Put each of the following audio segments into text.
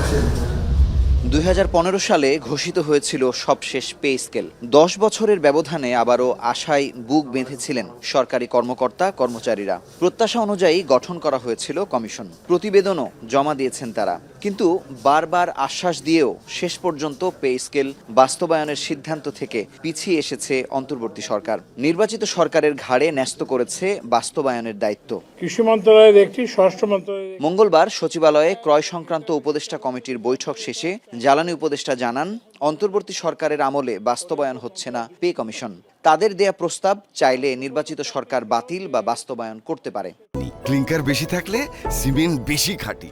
2015 সালে ঘোষিত হয়েছিল সবশেষ পে স্কেল। 10 বছরের ব্যবধানে আবারও আশায় বুক বেঁধেছিলেন সরকারি কর্মকর্তা কর্মচারীরা। প্রত্যাশা অনুযায়ী গঠন করা হয়েছিল কমিশন, প্রতিবেদনও জমা দিয়েছেন তারা। কিন্তু বারবার আশ্বাস দিয়েও শেষ পর্যন্ত পে স্কেল বাস্তবায়নের সিদ্ধান্ত থেকে পিছিয়ে এসেছে অন্তর্বর্তী সরকার। নির্বাচিত সরকারের ঘাড়ে ন্যস্ত করেছে বাস্তবায়নের দায়িত্ব। কৃষি মন্ত্রণালয়ের একটি, স্বরাষ্ট্র মন্ত্রণালয়ের। মঙ্গলবার সচিবালয়ে ক্রয় সংক্রান্ত উপদেষ্টা কমিটির বৈঠক শেষে জ্বালানি উপদেষ্টা জানান, অন্তর্বর্তী সরকারের আমলে বাস্তবায়ন হচ্ছে না পে কমিশন। তাদের দেয়া প্রস্তাব চাইলে নির্বাচিত সরকার বাতিল বা বাস্তবায়ন করতে পারে। ক্লিংকার বেশি থাকলে সিমেন্ট বেশি খাঁটি।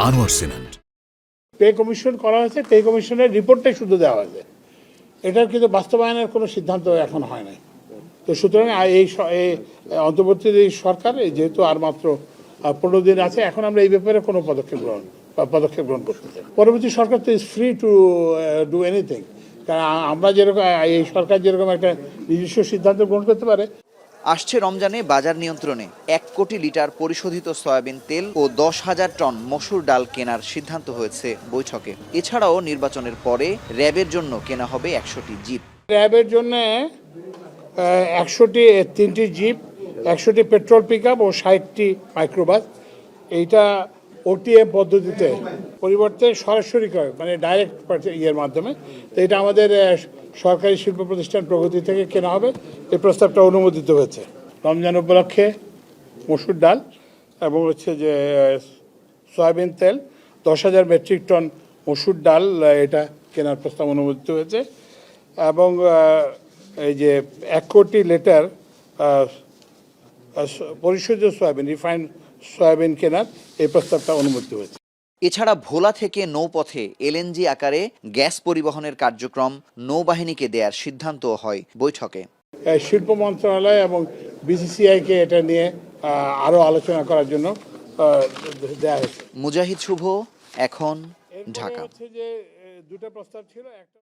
আনোয়ার সিমেন্ট। পে কমিশন করা হয়েছে, পে কমিশনের রিপোর্টটাই শুধু দেওয়া হয়েছে, এটার কিন্তু বাস্তবায়নের কোনো সিদ্ধান্ত এখন হয় নাই। তো সুতরাং এই অন্তর্বর্তী সরকার যেহেতু আর মাত্র 15 দিন আছে, এখন আমরা এই ব্যাপারে কোনো পদক্ষেপ গ্রহণ করতে চাই। পরবর্তী সরকার তো is free to do anything, কারণ আমরা যেরকম, এই সরকার যেরকম একটা নিজস্ব সিদ্ধান্ত গ্রহণ করতে পারে। আসছে রমজানে বাজার নিয়ন্ত্রণে 1 কোটি লিটার পরিশোধিত সয়াবিন তেল ও 10,000 টন মসুর ডাল কেনার সিদ্ধান্ত হয়েছে বৈঠকে। এছাড়াও নির্বাচনের পরে র্যাবের জন্য কেনা হবে 100টি জিপ। র্যাবের জন্য 103টি জিপ, 100টি পেট্রোল পিকআপ ও 60টি মাইক্রোবাস। এইটা ওটিএম পদ্ধতিতে পরিবর্তে সরাসরি করে, মানে ডাইরেক্ট ইয়ের মাধ্যমে। তো এটা আমাদের সরকারি শিল্প প্রতিষ্ঠান প্রগতি থেকে কেনা হবে। এই প্রস্তাবটা অনুমোদিত হয়েছে। রমজান উপলক্ষে মসুর ডাল এবং হচ্ছে যে সয়াবিন তেল, 10,000 মেট্রিক টন মসুর ডাল, এটা কেনার প্রস্তাব অনুমোদিত হয়েছে। এবং এই যে 1 কোটি লিটার পরিশোধিত সয়াবিন, রিফাইন্ড সয়াবিন কেনার এই প্রস্তাবটা অনুমোদিত হয়েছে। এছাড়া ভোলা থেকে নৌপথে এলএনজি আকারে গ্যাস পরিবহনের কার্যক্রম নৌবাহিনীকে দেওয়ার সিদ্ধান্তও হয় বৈঠকে। শিল্প মন্ত্রণালয় এবং বিসিসিআইকে এটা নিয়ে আরও আলোচনা করার জন্য দেওয়া হয়েছে। মুজাহিদ শুভ, এখন, ঢাকা। হচ্ছে যে দুটো প্রস্তাব ছিল, একটা